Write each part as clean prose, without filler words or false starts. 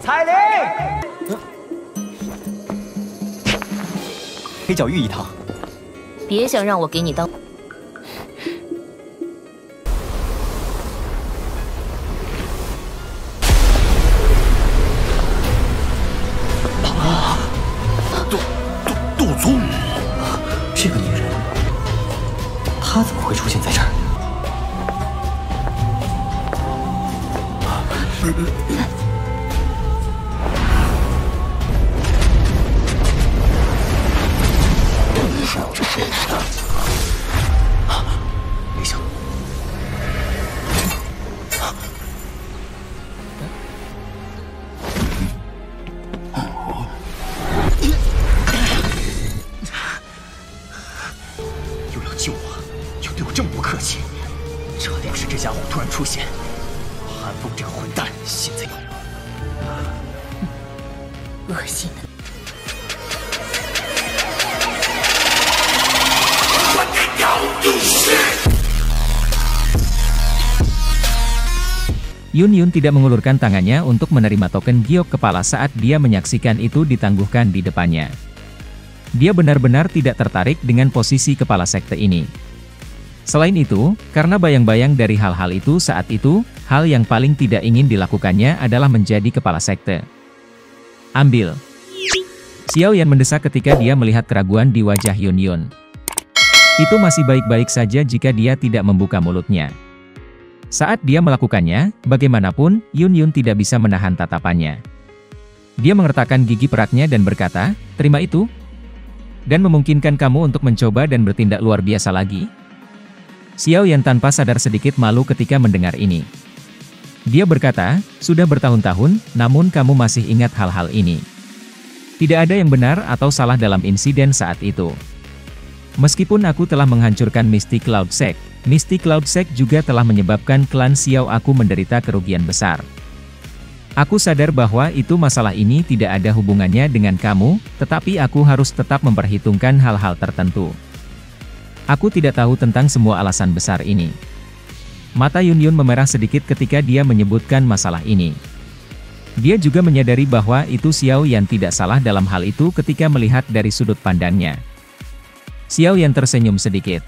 彩铃，黑角玉一趟。别想让我给你当。杜宗，这个女人，她怎么会出现在这儿？没想到，又要救我，又对我这么不客气，这要是这家伙突然出现，韩风这个混蛋现在恶心的。 Yun Yun tidak mengulurkan tangannya untuk menerima token giok kepala saat dia menyaksikan itu ditangguhkan di depannya. Dia benar-benar tidak tertarik dengan posisi kepala sekte ini. Selain itu, karena bayang-bayang dari hal-hal itu saat itu, hal yang paling tidak ingin dilakukannya adalah menjadi kepala sekte. Ambil. Xiao Yan mendesak ketika dia melihat keraguan di wajah Yun Yun. Itu masih baik-baik saja jika dia tidak membuka mulutnya. Saat dia melakukannya, bagaimanapun, Yun Yun tidak bisa menahan tatapannya. Dia mengertakkan gigi peraknya dan berkata, "Terima itu, dan memungkinkan kamu untuk mencoba dan bertindak luar biasa lagi." Xiao Yan tanpa sadar sedikit malu ketika mendengar ini. Dia berkata, "Sudah bertahun-tahun, namun kamu masih ingat hal-hal ini. Tidak ada yang benar atau salah dalam insiden saat itu. Meskipun aku telah menghancurkan Mystic Cloud Sect, Mystic Cloud Sect juga telah menyebabkan klan Xiao aku menderita kerugian besar. Aku sadar bahwa itu masalah ini tidak ada hubungannya dengan kamu, tetapi aku harus tetap memperhitungkan hal-hal tertentu. Aku tidak tahu tentang semua alasan besar ini." Mata Yun Yun memerah sedikit ketika dia menyebutkan masalah ini. Dia juga menyadari bahwa itu Xiao Yan tidak salah dalam hal itu ketika melihat dari sudut pandangnya. Xiao Yan tersenyum sedikit.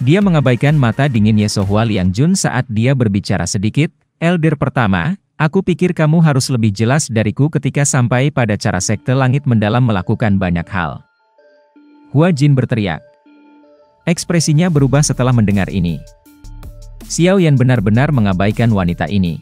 Dia mengabaikan mata dingin Yesohua Liang Jun saat dia berbicara sedikit, "Elder pertama, aku pikir kamu harus lebih jelas dariku ketika sampai pada cara sekte langit mendalam melakukan banyak hal." Hua Jin berteriak. Ekspresinya berubah setelah mendengar ini. Xiao Yan benar-benar mengabaikan wanita ini.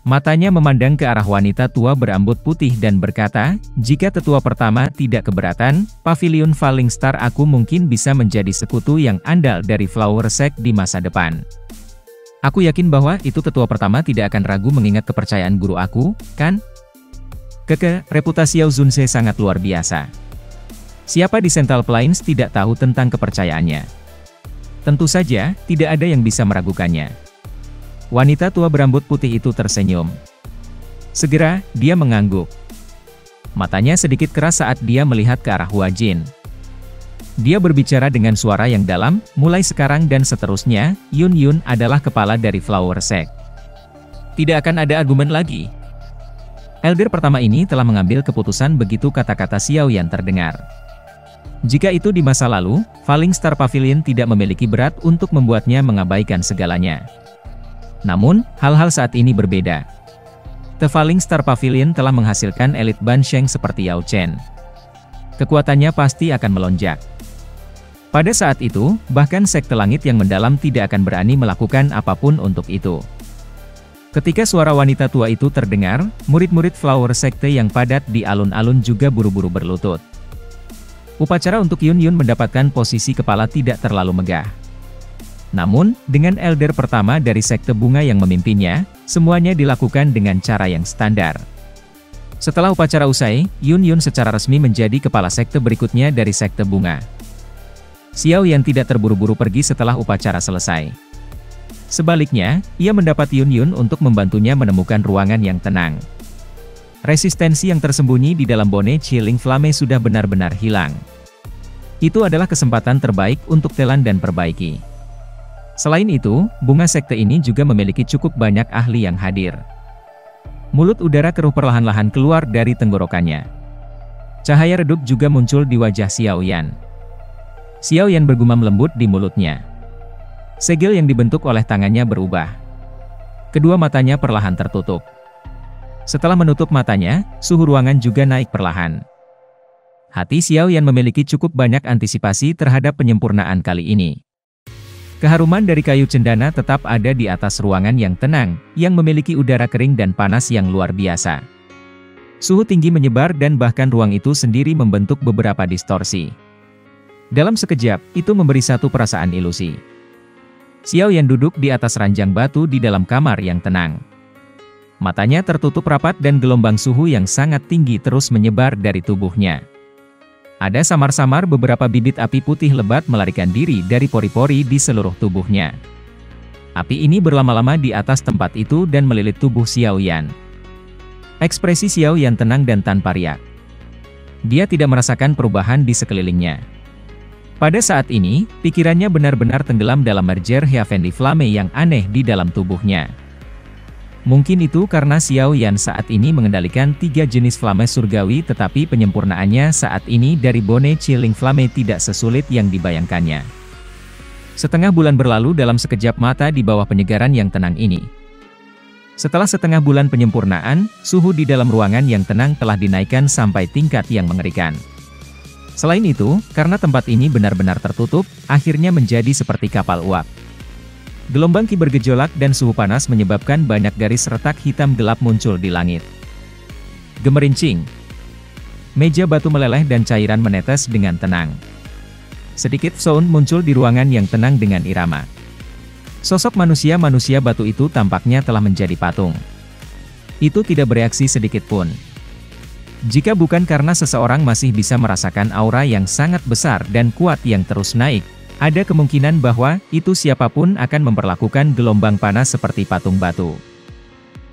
Matanya memandang ke arah wanita tua berambut putih dan berkata, "Jika tetua pertama tidak keberatan, Pavilion Falling Star aku mungkin bisa menjadi sekutu yang andal dari Flower Sect di masa depan. Aku yakin bahwa itu tetua pertama tidak akan ragu mengingat kepercayaan guru aku, kan? Reputasi Yao Zunse sangat luar biasa. Siapa di Central Plains tidak tahu tentang kepercayaannya? Tentu saja, tidak ada yang bisa meragukannya." Wanita tua berambut putih itu tersenyum. Segera, dia mengangguk. Matanya sedikit keras saat dia melihat ke arah Hua Jin. Dia berbicara dengan suara yang dalam, "Mulai sekarang dan seterusnya, Yun Yun adalah kepala dari Flower Sect. Tidak akan ada argumen lagi." Elder pertama ini telah mengambil keputusan begitu kata-kata Xiao Yan terdengar. Jika itu di masa lalu, Falling Star Pavilion tidak memiliki berat untuk membuatnya mengabaikan segalanya. Namun, hal-hal saat ini berbeda. The Falling Star Pavilion telah menghasilkan elit Ban Sheng seperti Yao Chen. Kekuatannya pasti akan melonjak. Pada saat itu, bahkan sekte langit yang mendalam tidak akan berani melakukan apapun untuk itu. Ketika suara wanita tua itu terdengar, murid-murid Flower Sekte yang padat di alun-alun juga buru-buru berlutut. Upacara untuk Yun Yun mendapatkan posisi kepala tidak terlalu megah. Namun, dengan elder pertama dari sekte bunga yang memimpinnya, semuanya dilakukan dengan cara yang standar. Setelah upacara usai, Yun Yun secara resmi menjadi kepala sekte berikutnya dari sekte bunga. Xiao Yan tidak terburu-buru pergi setelah upacara selesai. Sebaliknya, ia mendapat Yun Yun untuk membantunya menemukan ruangan yang tenang. Resistensi yang tersembunyi di dalam bone Chilling Flame sudah benar-benar hilang. Itu adalah kesempatan terbaik untuk telan dan perbaiki. Selain itu, bunga sekte ini juga memiliki cukup banyak ahli yang hadir. Mulut udara keruh perlahan-lahan keluar dari tenggorokannya. Cahaya redup juga muncul di wajah Xiao Yan. Xiao Yan bergumam lembut di mulutnya. Segel yang dibentuk oleh tangannya berubah. Kedua matanya perlahan tertutup. Setelah menutup matanya, suhu ruangan juga naik perlahan. Hati Xiao Yan memiliki cukup banyak antisipasi terhadap penyempurnaan kali ini. Keharuman dari kayu cendana tetap ada di atas ruangan yang tenang, yang memiliki udara kering dan panas yang luar biasa. Suhu tinggi menyebar dan bahkan ruang itu sendiri membentuk beberapa distorsi. Dalam sekejap, itu memberi satu perasaan ilusi. Xiao Yan duduk di atas ranjang batu di dalam kamar yang tenang. Matanya tertutup rapat dan gelombang suhu yang sangat tinggi terus menyebar dari tubuhnya. Ada samar-samar beberapa bibit api putih lebat melarikan diri dari pori-pori di seluruh tubuhnya. Api ini berlama-lama di atas tempat itu dan melilit tubuh Xiao Yan. Ekspresi Xiao Yan tenang dan tanpa riak. Dia tidak merasakan perubahan di sekelilingnya. Pada saat ini, pikirannya benar-benar tenggelam dalam merger Heavenly Flame yang aneh di dalam tubuhnya. Mungkin itu karena Xiao Yan saat ini mengendalikan 3 jenis flame surgawi, tetapi penyempurnaannya saat ini dari Bone Chilling Flame tidak sesulit yang dibayangkannya. Setengah bulan berlalu dalam sekejap mata di bawah penyegaran yang tenang ini. Setelah setengah bulan penyempurnaan, suhu di dalam ruangan yang tenang telah dinaikkan sampai tingkat yang mengerikan. Selain itu, karena tempat ini benar-benar tertutup, akhirnya menjadi seperti kapal uap. Gelombang ki bergejolak dan suhu panas menyebabkan banyak garis retak hitam gelap muncul di langit. Gemerincing. Meja batu meleleh dan cairan menetes dengan tenang. Sedikit sound muncul di ruangan yang tenang dengan irama. Sosok manusia batu itu tampaknya telah menjadi patung. Itu tidak bereaksi sedikit pun. Jika bukan karena seseorang masih bisa merasakan aura yang sangat besar dan kuat yang terus naik, ada kemungkinan bahwa itu siapapun akan memperlakukan gelombang panas seperti patung batu.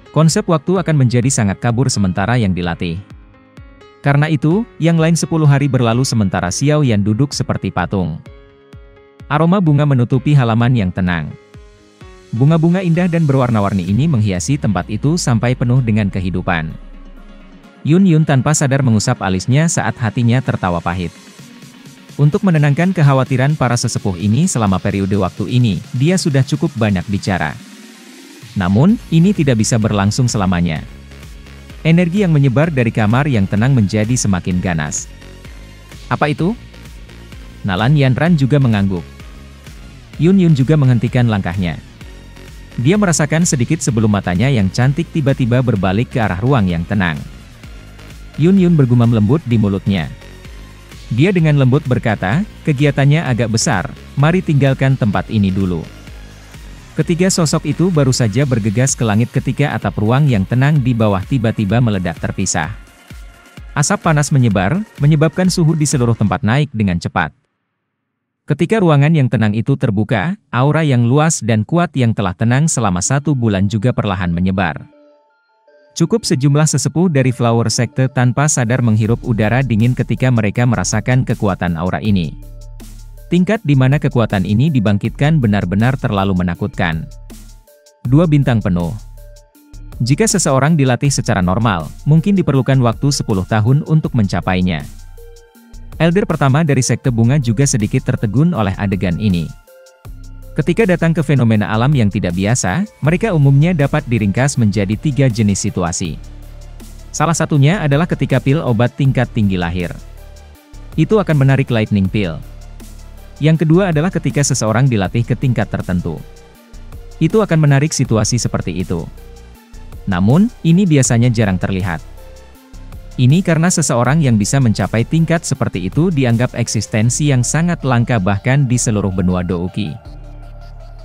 Konsep waktu akan menjadi sangat kabur sementara yang dilatih. Karena itu, yang lain 10 hari berlalu sementara Xiao Yan duduk seperti patung. Aroma bunga menutupi halaman yang tenang. Bunga-bunga indah dan berwarna-warni ini menghiasi tempat itu sampai penuh dengan kehidupan. Yun Yun tanpa sadar mengusap alisnya saat hatinya tertawa pahit. Untuk menenangkan kekhawatiran para sesepuh ini selama periode waktu ini, dia sudah cukup banyak bicara. Namun, ini tidak bisa berlangsung selamanya. Energi yang menyebar dari kamar yang tenang menjadi semakin ganas. Apa itu? Nalan Yanran juga mengangguk. Yun Yun juga menghentikan langkahnya. Dia merasakan sedikit sebelum matanya yang cantik tiba-tiba berbalik ke arah ruang yang tenang. Yun Yun bergumam lembut di mulutnya. Dia dengan lembut berkata, kegiatannya agak besar, mari tinggalkan tempat ini dulu. Ketiga sosok itu baru saja bergegas ke langit ketika atap ruang yang tenang di bawah tiba-tiba meledak terpisah. Asap panas menyebar, menyebabkan suhu di seluruh tempat naik dengan cepat. Ketika ruangan yang tenang itu terbuka, aura yang luas dan kuat yang telah tenang selama 1 bulan juga perlahan menyebar. Cukup sejumlah sesepuh dari Flower Sekte tanpa sadar menghirup udara dingin ketika mereka merasakan kekuatan aura ini. Tingkat di mana kekuatan ini dibangkitkan benar-benar terlalu menakutkan. 2 bintang penuh. Jika seseorang dilatih secara normal, mungkin diperlukan waktu 10 tahun untuk mencapainya. Elder pertama dari Sekte Bunga juga sedikit tertegun oleh adegan ini. Ketika datang ke fenomena alam yang tidak biasa, mereka umumnya dapat diringkas menjadi 3 jenis situasi. Salah satunya adalah ketika pil obat tingkat tinggi lahir. Itu akan menarik lightning pill. Yang kedua adalah ketika seseorang dilatih ke tingkat tertentu. Itu akan menarik situasi seperti itu. Namun, ini biasanya jarang terlihat. Ini karena seseorang yang bisa mencapai tingkat seperti itu dianggap eksistensi yang sangat langka bahkan di seluruh benua Douki.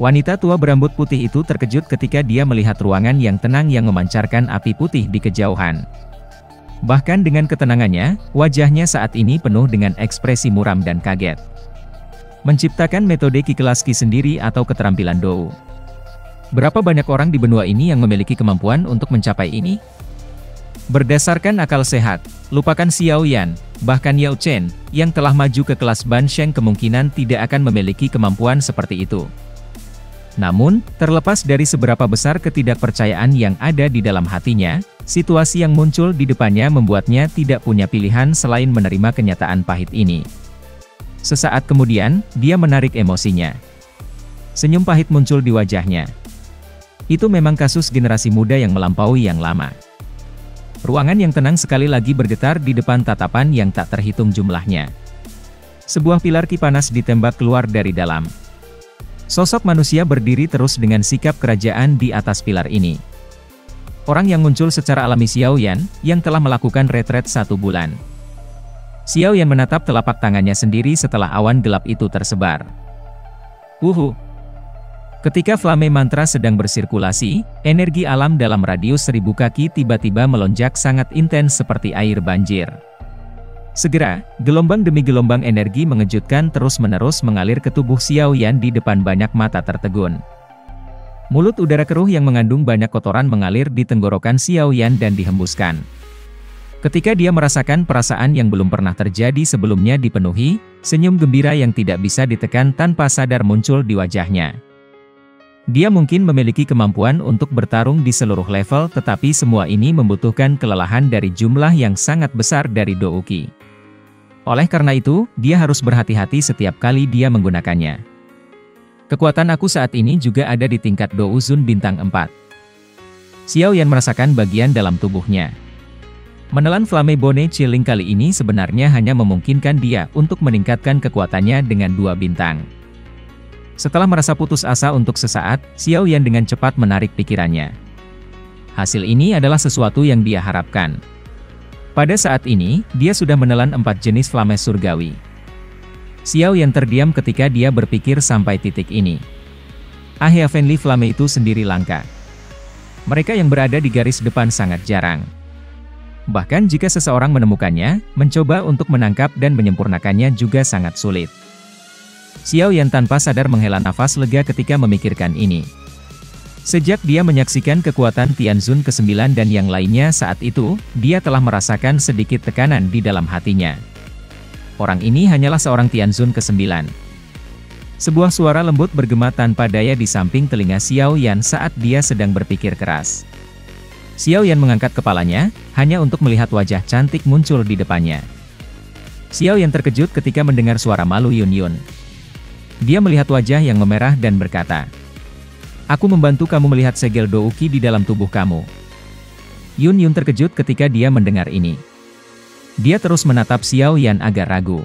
Wanita tua berambut putih itu terkejut ketika dia melihat ruangan yang tenang yang memancarkan api putih di kejauhan. Bahkan dengan ketenangannya, wajahnya saat ini penuh dengan ekspresi muram dan kaget. Menciptakan metode Ki kelas Ki sendiri atau keterampilan Dou. Berapa banyak orang di benua ini yang memiliki kemampuan untuk mencapai ini? Berdasarkan akal sehat, lupakan Xiao Yan, bahkan Yao Chen, yang telah maju ke kelas Ban Sheng kemungkinan tidak akan memiliki kemampuan seperti itu. Namun, terlepas dari seberapa besar ketidakpercayaan yang ada di dalam hatinya, situasi yang muncul di depannya membuatnya tidak punya pilihan selain menerima kenyataan pahit ini. Sesaat kemudian, dia menarik emosinya. Senyum pahit muncul di wajahnya. Itu memang kasus generasi muda yang melampaui yang lama. Ruangan yang tenang sekali lagi bergetar di depan tatapan yang tak terhitung jumlahnya. Sebuah pilar ki panas ditembak keluar dari dalam. Sosok manusia berdiri terus dengan sikap kerajaan di atas pilar ini. Orang yang muncul secara alami Xiao Yan, yang telah melakukan retret 1 bulan. Xiao Yan menatap telapak tangannya sendiri setelah awan gelap itu tersebar. Wuhu! Ketika flame mantra sedang bersirkulasi, energi alam dalam radius 1000 kaki tiba-tiba melonjak sangat intens seperti air banjir. Segera, gelombang demi gelombang energi mengejutkan terus-menerus mengalir ke tubuh Xiao Yan di depan banyak mata tertegun. Mulut udara keruh yang mengandung banyak kotoran mengalir di tenggorokan Xiao Yan dan dihembuskan. Ketika dia merasakan perasaan yang belum pernah terjadi sebelumnya dipenuhi, senyum gembira yang tidak bisa ditekan tanpa sadar muncul di wajahnya. Dia mungkin memiliki kemampuan untuk bertarung di seluruh level, tetapi semua ini membutuhkan kelelahan dari jumlah yang sangat besar dari Douki. Oleh karena itu, dia harus berhati-hati setiap kali dia menggunakannya. Kekuatan aku saat ini juga ada di tingkat Douzun bintang 4. Xiao Yan merasakan bagian dalam tubuhnya. Menelan Flame Bone Chilling kali ini sebenarnya hanya memungkinkan dia untuk meningkatkan kekuatannya dengan 2 bintang. Setelah merasa putus asa untuk sesaat, Xiao Yan dengan cepat menarik pikirannya. Hasil ini adalah sesuatu yang dia harapkan. Pada saat ini, dia sudah menelan 4 jenis flame surgawi. Xiao Yan terdiam ketika dia berpikir sampai titik ini. Heavenly Flame itu sendiri langka. Mereka yang berada di garis depan sangat jarang. Bahkan jika seseorang menemukannya, mencoba untuk menangkap dan menyempurnakannya juga sangat sulit. Xiao Yan tanpa sadar menghela nafas lega ketika memikirkan ini. Sejak dia menyaksikan kekuatan Tianzun ke-9 dan yang lainnya saat itu, dia telah merasakan sedikit tekanan di dalam hatinya. Orang ini hanyalah seorang Tianzun ke-9. Sebuah suara lembut bergema tanpa daya di samping telinga Xiao Yan saat dia sedang berpikir keras. Xiao Yan mengangkat kepalanya, hanya untuk melihat wajah cantik muncul di depannya. Xiao Yan terkejut ketika mendengar suara malu Yun Yun. Dia melihat wajah yang memerah dan berkata, "Aku membantu kamu melihat segel Douki di dalam tubuh kamu." Yun Yun terkejut ketika dia mendengar ini. Dia terus menatap Xiao Yan agak ragu.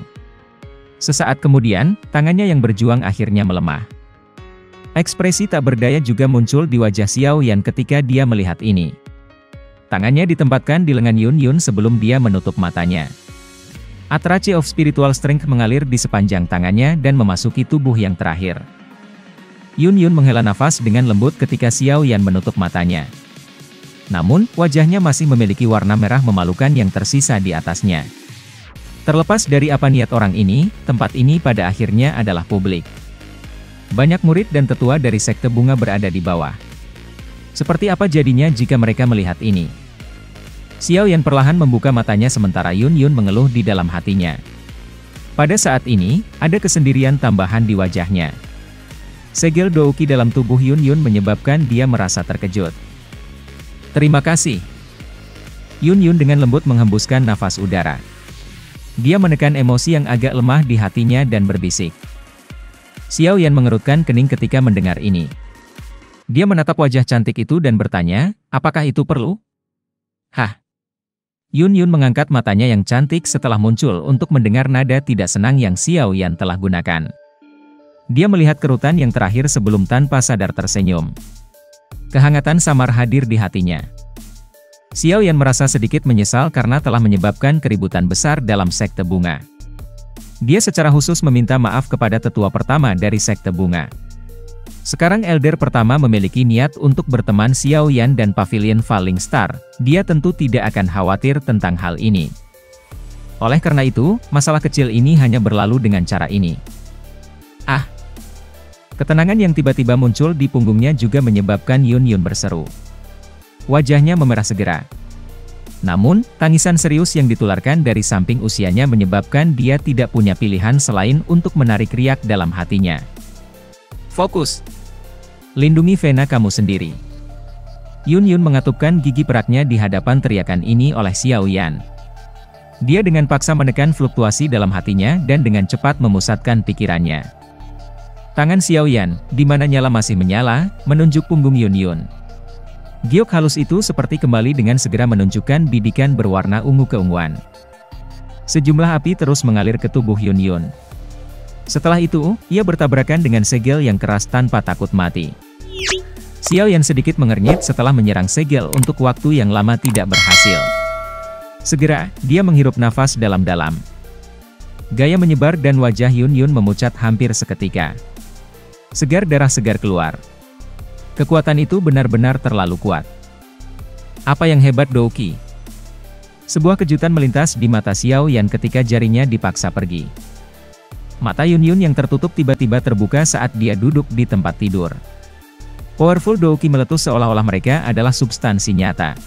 Sesaat kemudian, tangannya yang berjuang akhirnya melemah. Ekspresi tak berdaya juga muncul di wajah Xiao Yan ketika dia melihat ini. Tangannya ditempatkan di lengan Yun Yun sebelum dia menutup matanya. Atrache of Spiritual Strength mengalir di sepanjang tangannya dan memasuki tubuh yang terakhir. Yun Yun menghela nafas dengan lembut ketika Xiao Yan menutup matanya. Namun, wajahnya masih memiliki warna merah memalukan yang tersisa di atasnya. Terlepas dari apa niat orang ini, tempat ini pada akhirnya adalah publik. Banyak murid dan tetua dari sekte bunga berada di bawah. Seperti apa jadinya jika mereka melihat ini? Xiao Yan perlahan membuka matanya sementara Yun Yun mengeluh di dalam hatinya. Pada saat ini, ada kesendirian tambahan di wajahnya. Segel Douki dalam tubuh Yun Yun menyebabkan dia merasa terkejut. "Terima kasih." Yun Yun dengan lembut menghembuskan nafas udara. Dia menekan emosi yang agak lemah di hatinya dan berbisik. Xiao Yan mengerutkan kening ketika mendengar ini. Dia menatap wajah cantik itu dan bertanya, "Apakah itu perlu?" "Hah?" Yun Yun mengangkat matanya yang cantik setelah muncul untuk mendengar nada tidak senang yang Xiao Yan telah gunakan. Dia melihat kerutan yang terakhir sebelum tanpa sadar tersenyum. Kehangatan samar hadir di hatinya. Xiao Yan merasa sedikit menyesal karena telah menyebabkan keributan besar dalam sekte bunga. Dia secara khusus meminta maaf kepada tetua pertama dari sekte bunga. Sekarang Elder pertama memiliki niat untuk berteman Xiao Yan dan Pavilion Falling Star, dia tentu tidak akan khawatir tentang hal ini. Oleh karena itu, masalah kecil ini hanya berlalu dengan cara ini. "Ah!" Ketenangan yang tiba-tiba muncul di punggungnya juga menyebabkan Yun Yun berseru. Wajahnya memerah segera. Namun, tangisan serius yang ditularkan dari samping usianya menyebabkan dia tidak punya pilihan selain untuk menarik riak dalam hatinya. "Fokus!" Lindungi vena kamu sendiri. Yun Yun mengatupkan gigi peraknya di hadapan teriakan ini oleh Xiao Yan. Dia dengan paksa menekan fluktuasi dalam hatinya dan dengan cepat memusatkan pikirannya. Tangan Xiao Yan, di mana nyala masih menyala, menunjuk punggung Yun Yun. Giok halus itu seperti kembali dengan segera menunjukkan bidikan berwarna ungu keunguan. Sejumlah api terus mengalir ke tubuh Yun Yun. Setelah itu, ia bertabrakan dengan segel yang keras tanpa takut mati. Xiao Yan sedikit mengernyit setelah menyerang segel untuk waktu yang lama tidak berhasil. Segera, dia menghirup nafas dalam-dalam. Gaya menyebar dan wajah Yun Yun memucat hampir seketika. Segar darah segar keluar. Kekuatan itu benar-benar terlalu kuat. Apa yang hebat Douki? Sebuah kejutan melintas di mata Xiao Yan ketika jarinya dipaksa pergi. Mata Yun Yun yang tertutup tiba-tiba terbuka saat dia duduk di tempat tidur. Powerful Douki meletus seolah-olah mereka adalah substansi nyata.